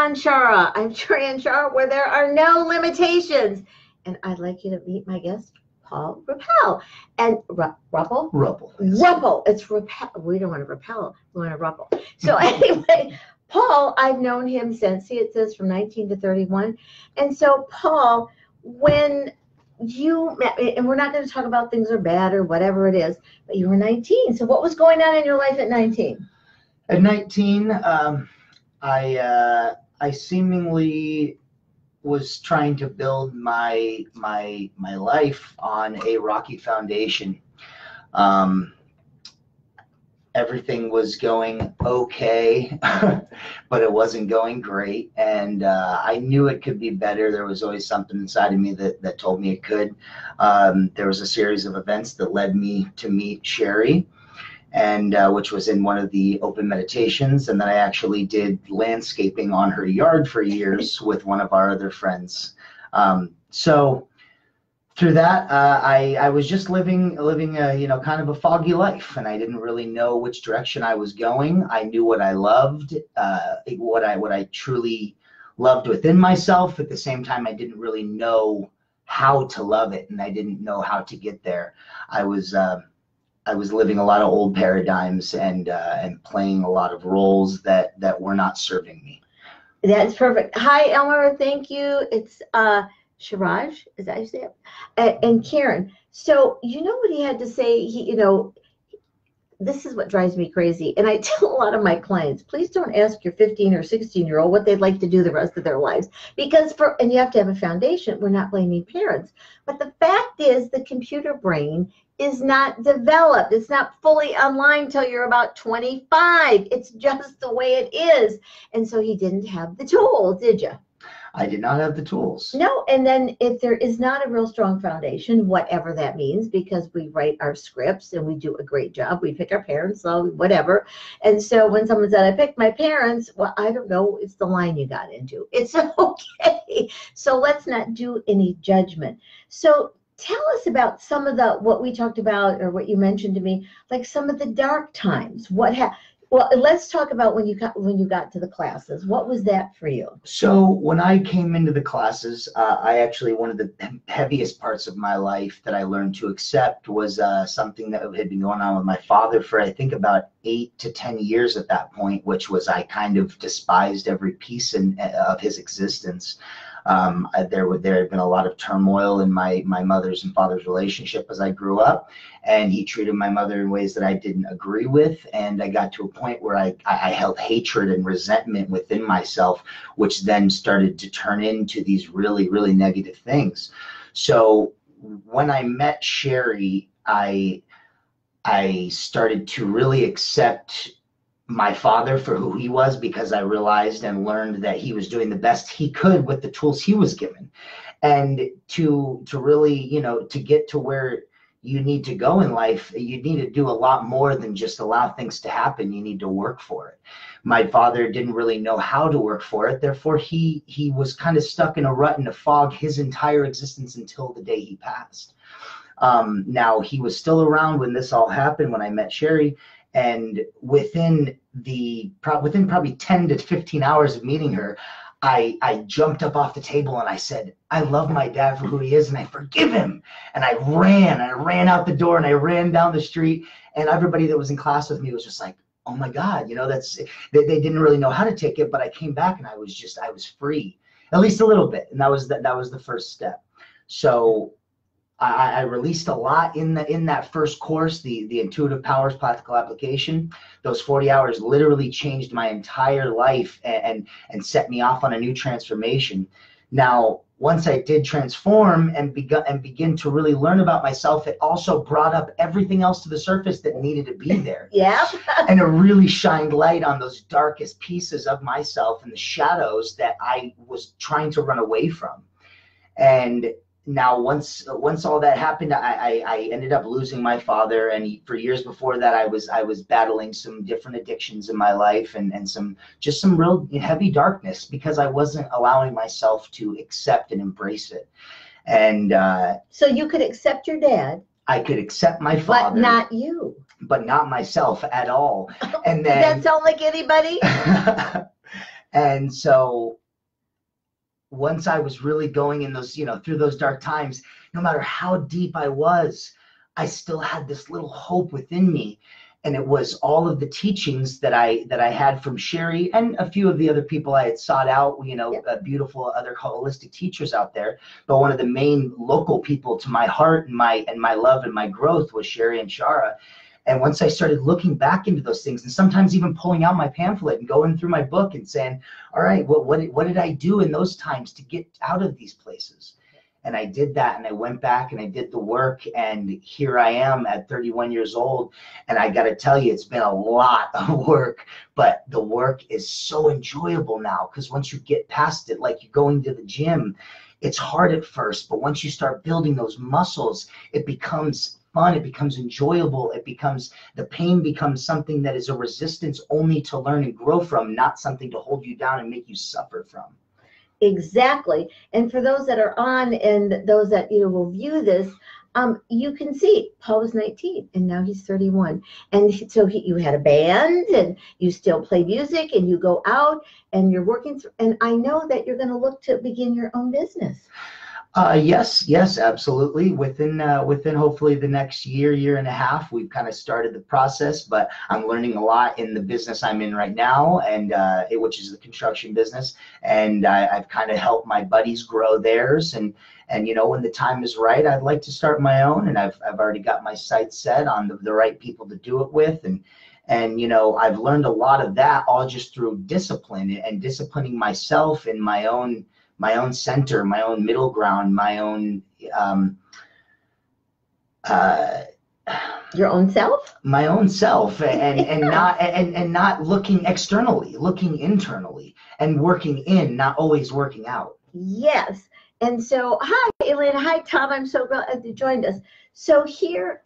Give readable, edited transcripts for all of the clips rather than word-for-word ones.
Anshara. I'm Sherry Anshara, where there are no limitations. And I'd like you to meet my guest, Paul Ruppel. And Ruppel? Ruppel. Ruppel. It's Ruppel. We don't want to repel. We want to Ruppel. So anyway, Paul, I've known him since, see, it says from 19 to 31. And so, Paul, when you met, and we're not going to talk about things are bad or whatever it is, but you were 19. So what was going on in your life at 19? At 19, I seemingly was trying to build my life on a rocky foundation. Everything was going okay, but it wasn't going great, and I knew it could be better. There was always something inside of me that told me it could. There was a series of events that led me to meet Sherry, and which was in one of the open meditations, and then I actually did landscaping on her yard for years with one of our other friends. So through that, I was just living a kind of a foggy life, and I didn't really know which direction I was going. I knew what I loved, what I truly loved within myself. At the same time, I didn't really know how to love it, and I didn't know how to get there. I was living a lot of old paradigms and playing a lot of roles that were not serving me. That's perfect. Hi, Elmer. Thank you. It's Shiraj, is that how you say it? And Karen. So you know what he had to say? This is what drives me crazy. And I tell a lot of my clients, please don't ask your 15 or 16-year-old what they'd like to do the rest of their lives. Because and you have to have a foundation. We're not blaming parents. But the fact is the computer brain is not developed. It's not fully online till you're about 25. It's just the way it is. And so he didn't have the tools, did you? I did not have the tools. No, and then if there is not a real strong foundation, whatever that means, because we write our scripts and we do a great job, we pick our parents, so whatever. And so when someone said, I picked my parents, well, I don't know, it's the line you got into. It's okay. So let's not do any judgment. So tell us about some of what we talked about, or what you mentioned to me, like some of the dark times. Well, let's talk about when you got to the classes. What was that for you? So when I came into the classes, one of the heaviest parts of my life that I learned to accept was something that had been going on with my father for, I think, about 8 to 10 years at that point, which was I kind of despised every piece of his existence. There had been a lot of turmoil in my mother's and father's relationship as I grew up, and he treated my mother in ways that I didn't agree with, and I got to a point where I held hatred and resentment within myself, which then started to turn into these really, really negative things. So when I met Sherry, I started to really accept my father for who he was, because I realized and learned that he was doing the best he could with the tools he was given. And to really, to get to where you need to go in life, you need to do a lot more than just allow things to happen. You need to work for it. My father didn't really know how to work for it. Therefore, he was kind of stuck in a rut and a fog his entire existence until the day he passed. Now, he was still around when this all happened, when I met Sherry. And within probably 10 to 15 hours of meeting her, I jumped up off the table and I said, I love my dad for who he is, and I forgive him. And I ran out the door, and I ran down the street, and everybody that was in class with me was just like, oh my God, they didn't really know how to take it. But I came back and I was free, at least a little bit. And that was the first step. So I released a lot in that first course, the Intuitive Powers Practical Application. Those 40 hours literally changed my entire life and set me off on a new transformation. Now, once I did transform and begin to really learn about myself, it also brought up everything else to the surface that needed to be there. Yeah. And it really shined light on those darkest pieces of myself and the shadows that I was trying to run away from. And now, once all that happened, I ended up losing my father, and for years before that, I was battling some different addictions in my life, and some real heavy darkness, because I wasn't allowing myself to accept and embrace it. And so you could accept your dad. I could accept my father, but not you. But not myself at all. And then does that sound like anybody? And so once I was really going in those, through those dark times, no matter how deep I was, I still had this little hope within me. And it was all of the teachings that I had from Sherry and a few of the other people I had sought out, beautiful other holistic teachers out there. But one of the main local people to my heart and my love and my growth was Sherry Anshara. And once I started looking back into those things, and sometimes even pulling out my pamphlet and going through my book and saying, all right, what did I do in those times to get out of these places? And I did that, and I went back and I did the work, and here I am at 31 years old. And I got to tell you, it's been a lot of work, but the work is so enjoyable now, because once you get past it, like you're going to the gym, it's hard at first, but once you start building those muscles, it becomes fun, it becomes enjoyable, the pain becomes something that is a resistance only to learn and grow from, not something to hold you down and make you suffer from. Exactly. And for those that are on and those that will view this, you can see Paul was 19 and now he's 31. And so you had a band and you still play music and you go out and you're working through, and I know that you're going to look to begin your own business. Yes, absolutely. Within hopefully the next year and a half, we've kind of started the process, but I'm learning a lot in the business I'm in right now, and which is the construction business. And I've kind of helped my buddies grow theirs, and when the time is right, I'd like to start my own, and I've already got my sights set on the right people to do it with, and I've learned a lot of that all just through discipline and disciplining myself in my own center, my own middle ground, my own your own self, my own self, and not looking externally, looking internally, and working in, not always working out. Yes. And so, hi, Elena. Hi, Tom. I'm so glad you joined us. So here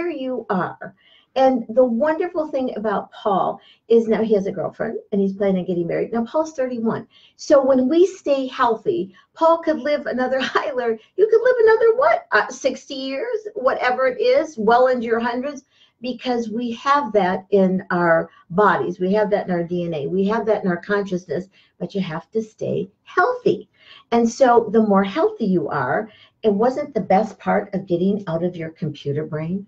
you are. And the wonderful thing about Paul is now he has a girlfriend and he's planning on getting married. Now, Paul's 31. So when we stay healthy, Paul could live another, hi, Larry, you could live another, 60 years, whatever it is, well into your hundreds, because we have that in our bodies. We have that in our DNA. We have that in our consciousness, but you have to stay healthy. And so the more healthy you are, it wasn't the best part of getting out of your computer brain?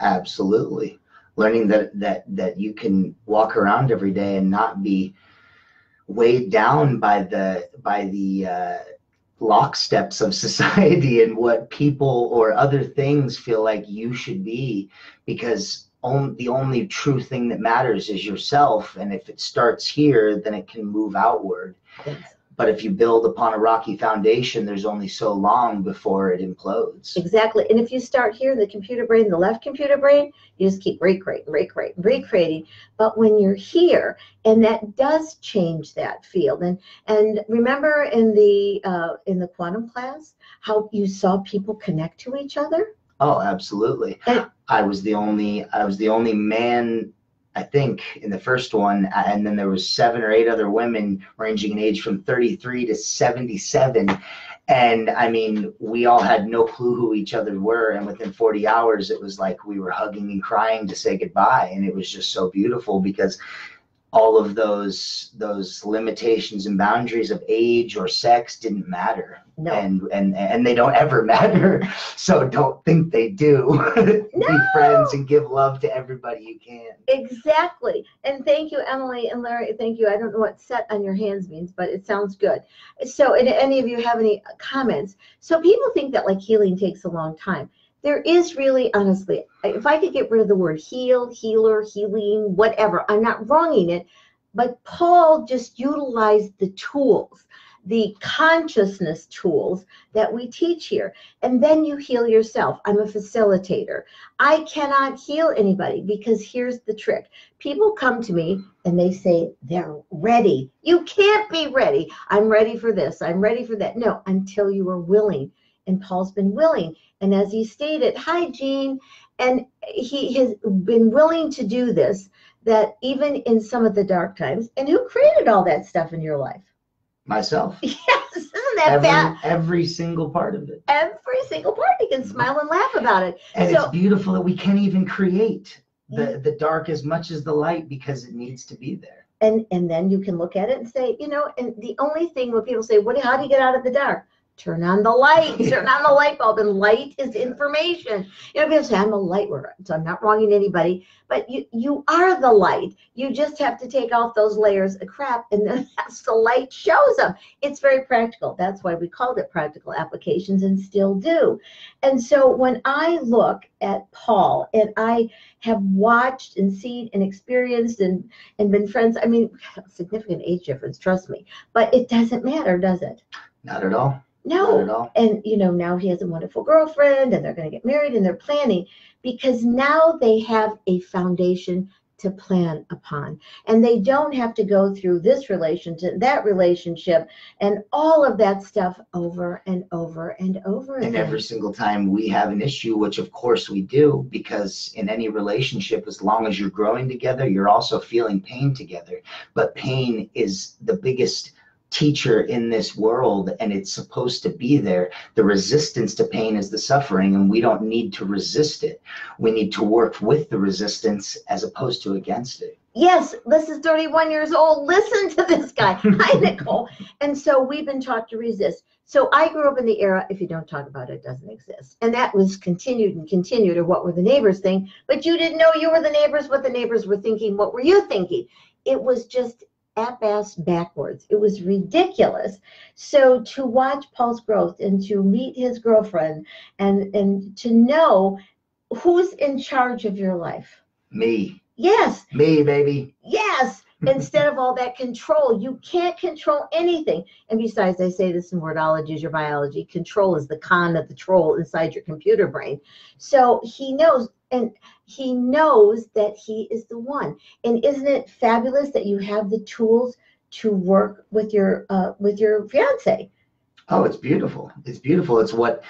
Absolutely. Learning that you can walk around every day and not be weighed down by the locksteps of society and what people or other things feel like you should be, because the only true thing that matters is yourself, and if it starts here, then it can move outward. Yes. But if you build upon a rocky foundation, there's only so long before it implodes. Exactly. And if you start here, the computer brain, the left computer brain, you just keep recreating. But when you're here, and that does change that field. And remember in the quantum class, how you saw people connect to each other? Oh, absolutely. And I was the only man, I think, in the first one, and then there was 7 or 8 other women ranging in age from 33 to 77. And I mean, we all had no clue who each other were. And within 40 hours, it was like we were hugging and crying to say goodbye. And it was just so beautiful, because all of those limitations and boundaries of age or sex didn't matter. No. And they don't ever matter. So don't think they do. No. Be friends and give love to everybody you can. Exactly. And thank you, Emily and Larry. Thank you. I don't know what set on your hands means, but it sounds good. So, and any of you have any comments? So people think that like healing takes a long time. There is really, honestly, if I could get rid of the word heal, healer, healing, whatever, I'm not wronging it, but Paul just utilized the tools, the consciousness tools that we teach here. And then you heal yourself. I'm a facilitator. I cannot heal anybody, because here's the trick. People come to me and they say they're ready. You can't be ready. I'm ready for this. I'm ready for that. No, until you are willing. And Paul's been willing. And as he stated, hi, Jean, and he has been willing to do this, that even in some of the dark times. And who created all that stuff in your life? Myself. Yes, isn't that bad? Every single part of it. Every single part. You can smile and laugh about it. And it's beautiful that we can't even create the dark as much as the light, because it needs to be there. And then you can look at it and say, you know, and the only thing when people say, how do you get out of the dark? Turn on the light, turn on the light bulb, and light is information. You know, people say, I'm a light worker, so I'm not wronging anybody, but you are the light. You just have to take off those layers of crap, and then that's the light shows them. It's very practical. That's why we called it practical applications and still do. And so when I look at Paul, and I have watched and seen and experienced and been friends, I mean, significant age difference, trust me, but it doesn't matter, does it? Not at all. No. Not at all. And, you know, now he has a wonderful girlfriend and they're going to get married and they're planning because now they have a foundation to plan upon. And they don't have to go through this relationship, that relationship, and all of that stuff over and over and over again. And every single time we have an issue, which of course we do, because in any relationship, as long as you're growing together, you're also feeling pain together. But pain is the biggest teacher in this world, and it's supposed to be there. The resistance to pain is the suffering, and we don't need to resist it. We need to work with the resistance as opposed to against it. Yes, this is 31 years old. Listen to this guy. Hi, Nicole. And so we've been taught to resist. So I grew up in the era, if you don't talk about it, it doesn't exist. And that was continued and continued, or what were the neighbors think? But you didn't know you were the neighbors, what the neighbors were thinking. What were you thinking? It was just ass backwards. It was ridiculous. So to watch Paul's growth and to meet his girlfriend and to know who's in charge of your life. Me. Yes. Me, baby. Yes. Instead of all that control, you can't control anything. And besides, I say this in wordology, is your biology. Control is the con of the troll inside your computer brain. So he knows, and he knows that he is the one. And isn't it fabulous that you have the tools to work with your fiance? Oh, it's beautiful. It's beautiful. It's what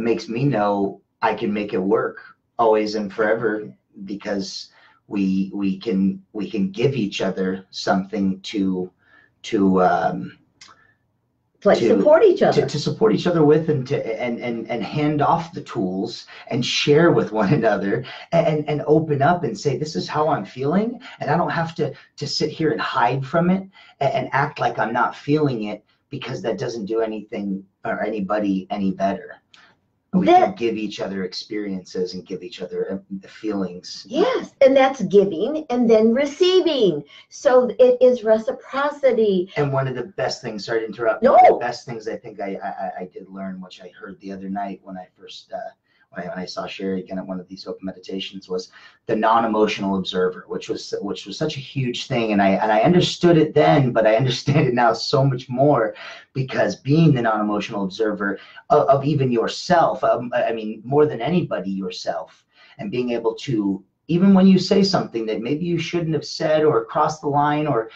makes me know I can make it work always and forever, because we can give each other something to support each other, to support each other with, and to and hand off the tools and share with one another, and open up and say, this is how I'm feeling, and I don't have to sit here and hide from it and act like I'm not feeling it, because that doesn't do anything or anybody any better. We can give each other experiences and give each other feelings. Yes, and that's giving and then receiving. So it is reciprocity. And one of the best things, sorry to interrupt, no. One of the best things I think I did learn, which I heard the other night when I first when I saw Sherry again at one of these open meditations, was the non-emotional observer, which was such a huge thing. And I understood it then, but I understand it now so much more, because being the non-emotional observer of even yourself, I mean, more than anybody, yourself, and being able to, even when you say something that maybe you shouldn't have said, or crossed the line, or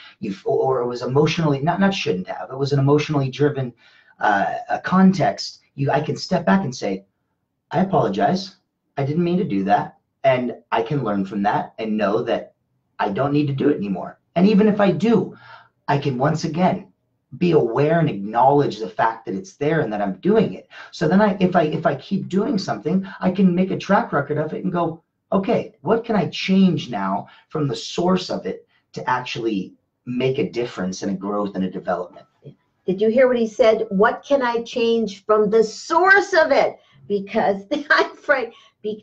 or it was emotionally, not shouldn't have, it was an emotionally driven context, I can step back and say, I apologize. I didn't mean to do that. And I can learn from that and know that I don't need to do it anymore. And even if I do, I can once again be aware and acknowledge the fact that it's there and that I'm doing it. So then if I keep doing something, I can make a track record of it and go, okay, what can I change now from the source of it to actually make a difference and a growth and a development? Did you hear what he said? What can I change from the source of it? Because I'm afraid,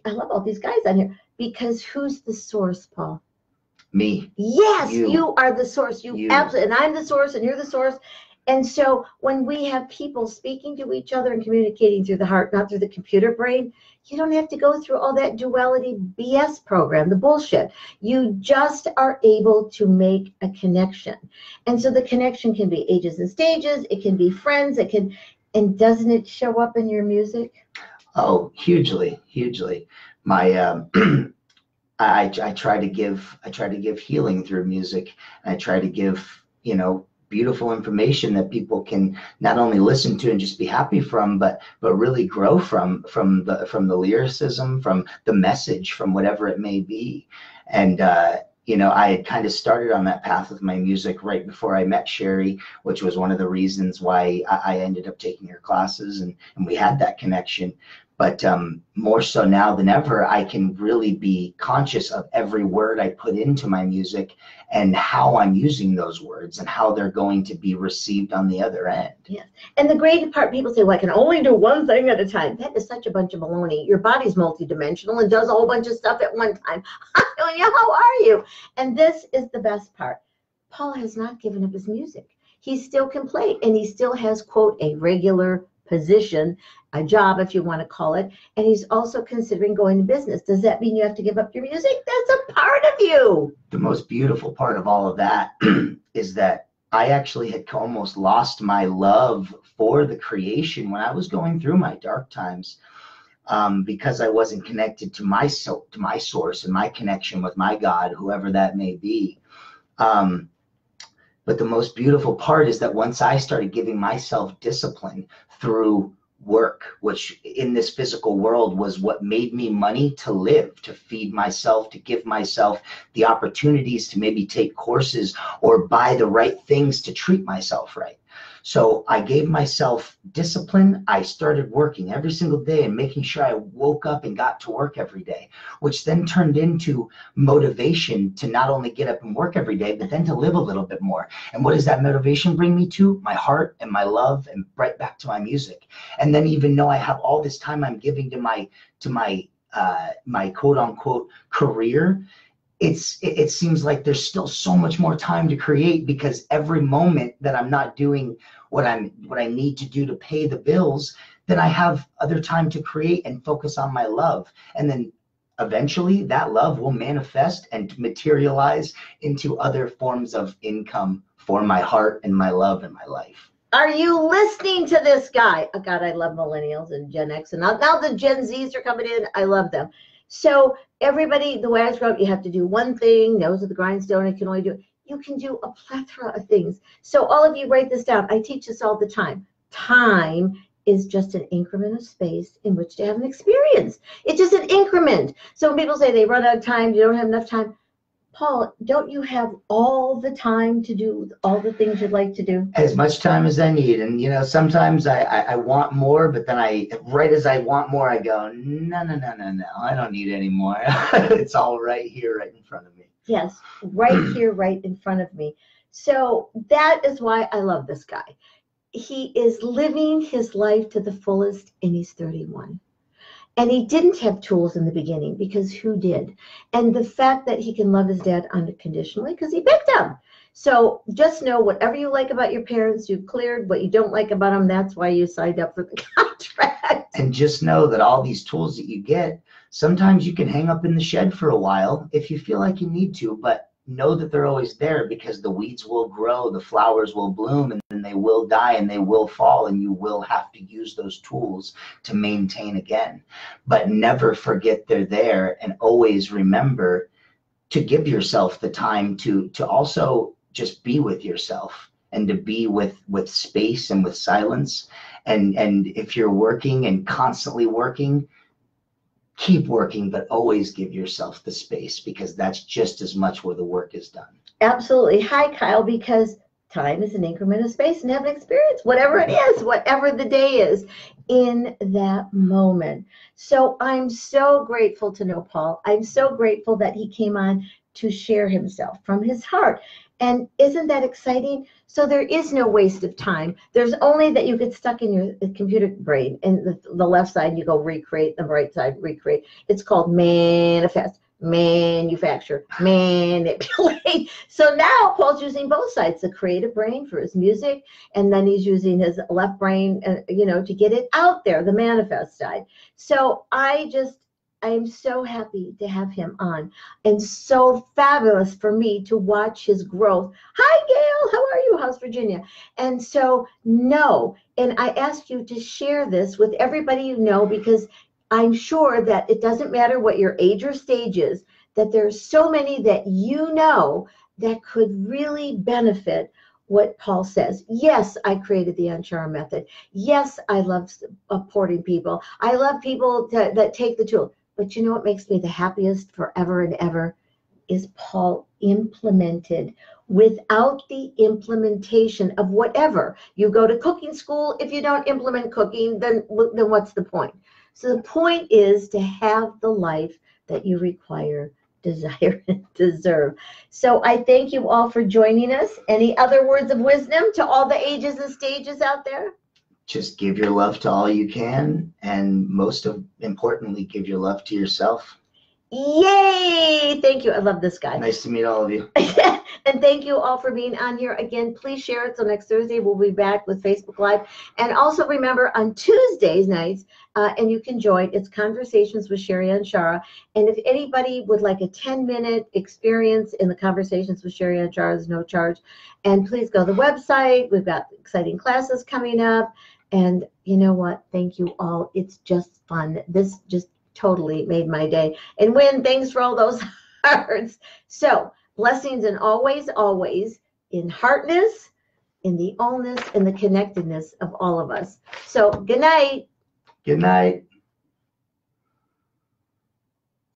I love all these guys on here, because who's the source, Paul? Me. Yes, you are the source. You absolutely, and I'm the source, and you're the source. And so when we have people speaking to each other and communicating through the heart, not through the computer brain, you don't have to go through all that duality BS program, the bullshit. You just are able to make a connection. And so the connection can be ages and stages. It can be friends. It can, and doesn't it show up in your music? Oh, hugely, hugely. My I try to give healing through music. I try to give, beautiful information that people can not only listen to and just be happy from, but really grow from the lyricism, from the message, from whatever it may be. And I had kind of started on that path with my music right before I met Sherry, which was one of the reasons why I ended up taking her classes, and we had that connection. But more so now than ever, I can really be conscious of every word I put into my music and how I'm using those words and how they're going to be received on the other end. Yes. And the great part, people say, well, I can only do one thing at a time. That is such a bunch of baloney. Your body's multidimensional and does a whole bunch of stuff at one time. How are you? And this is the best part. Paul has not given up his music. He still can play, and he still has, quote, a regular position, a job, if you want to call it, and he's also considering going to business. Does that mean you have to give up your music? That's a part of you. The most beautiful part of all of that is that I actually had almost lost my love for the creation when I was going through my dark times, because I wasn't connected to my source and my connection with my God, whoever that may be. But the most beautiful part is that once I started giving myself discipline through work, which in this physical world was what made me money to live, to feed myself, to give myself the opportunities to maybe take courses or buy the right things to treat myself right. So I gave myself discipline. I started working every single day and making sure I woke up and got to work every day, which then turned into motivation to not only get up and work every day, but then to live a little bit more. And what does that motivation bring me to? My heart and my love, and right back to my music. And then even though I have all this time I'm giving to my quote unquote career, it seems like there's still so much more time to create, because every moment that I'm not doing what I need to do to pay the bills, then I have other time to create and focus on my love. And then eventually that love will manifest and materialize into other forms of income for my heart and my love and my life. Are you listening to this guy? Oh God, I love millennials and Gen X, and now the Gen Zs are coming in. I love them. So everybody, the way I was brought up, you have to do one thing, nose of the grindstone, you can only do it. You can do a plethora of things. So all of you write this down. I teach this all the time. Time is just an increment of space in which to have an experience. It's just an increment. So when people say they run out of time, you don't have enough time, Paul, don't you have all the time to do all the things you'd like to do? As much time as I need. And, sometimes I want more, but then right as I want more, I go, no, I don't need any more. It's all right here, right in front of me. Yes, right here, right in front of me. So that is why I love this guy. He is living his life to the fullest, and he's 31. And he didn't have tools in the beginning, because who did? And the fact that he can love his dad unconditionally, because he picked him. So just know, whatever you like about your parents, you've cleared. What you don't like about them, that's why you signed up for the contract. And just know that all these tools that you get, sometimes you can hang up in the shed for a while if you feel like you need to, but know that they're always there, because the weeds will grow, the flowers will bloom, and then they will die and they will fall, and you will have to use those tools to maintain again. But never forget they're there, and always remember to give yourself the time to also just be with yourself, and to be with space and with silence. And if you're working and constantly working, keep working, but always give yourself the space, because that's just as much where the work is done. Absolutely. Hi, Kyle, because time is an increment of space, and have an experience, whatever it is, whatever the day is in that moment. So I'm so grateful to know Paul. I'm so grateful that he came on to share himself from his heart. And isn't that exciting? So there is no waste of time. There's only that you get stuck in your computer brain. And the left side, you go recreate, the right side, recreate. It's called manifest, manufacture, manipulate. So now Paul's using both sides, the creative brain for his music, and then he's using his left brain, to get it out there, the manifest side. So I'm so happy to have him on, and so fabulous for me to watch his growth. Hi, Gail. How are you? How's Virginia? And so, and I ask you to share this with everybody you know, because I'm sure that it doesn't matter what your age or stage is, that there's so many that you know that could really benefit what Paul says. Yes, I created the Anshara method. Yes, I love supporting people. I love people that take the tool. But you know what makes me the happiest forever and ever is Paul implemented. Without the implementation of whatever, you go to cooking school, if you don't implement cooking, then what's the point? So the point is to have the life that you require, desire, and deserve. So I thank you all for joining us. Any other words of wisdom to all the ages and stages out there? Just give your love to all you can, and importantly, give your love to yourself. Yay! Thank you. I love this guy. Nice to meet all of you. And thank you all for being on here. Again, please share it. So next Thursday, we'll be back with Facebook Live. And also remember on Tuesdays nights, and you can join, it's Conversations with Sherry Anshara. And if anybody would like a 10-minute experience in the Conversations with Sherry Anshara, there's no charge. And please go to the website. We've got exciting classes coming up. And you know what? Thank you all. It's just fun. This just totally made my day. And win, thanks for all those hearts. So blessings and always, always in heartness, in the allness, in the connectedness of all of us. So good night. Good night.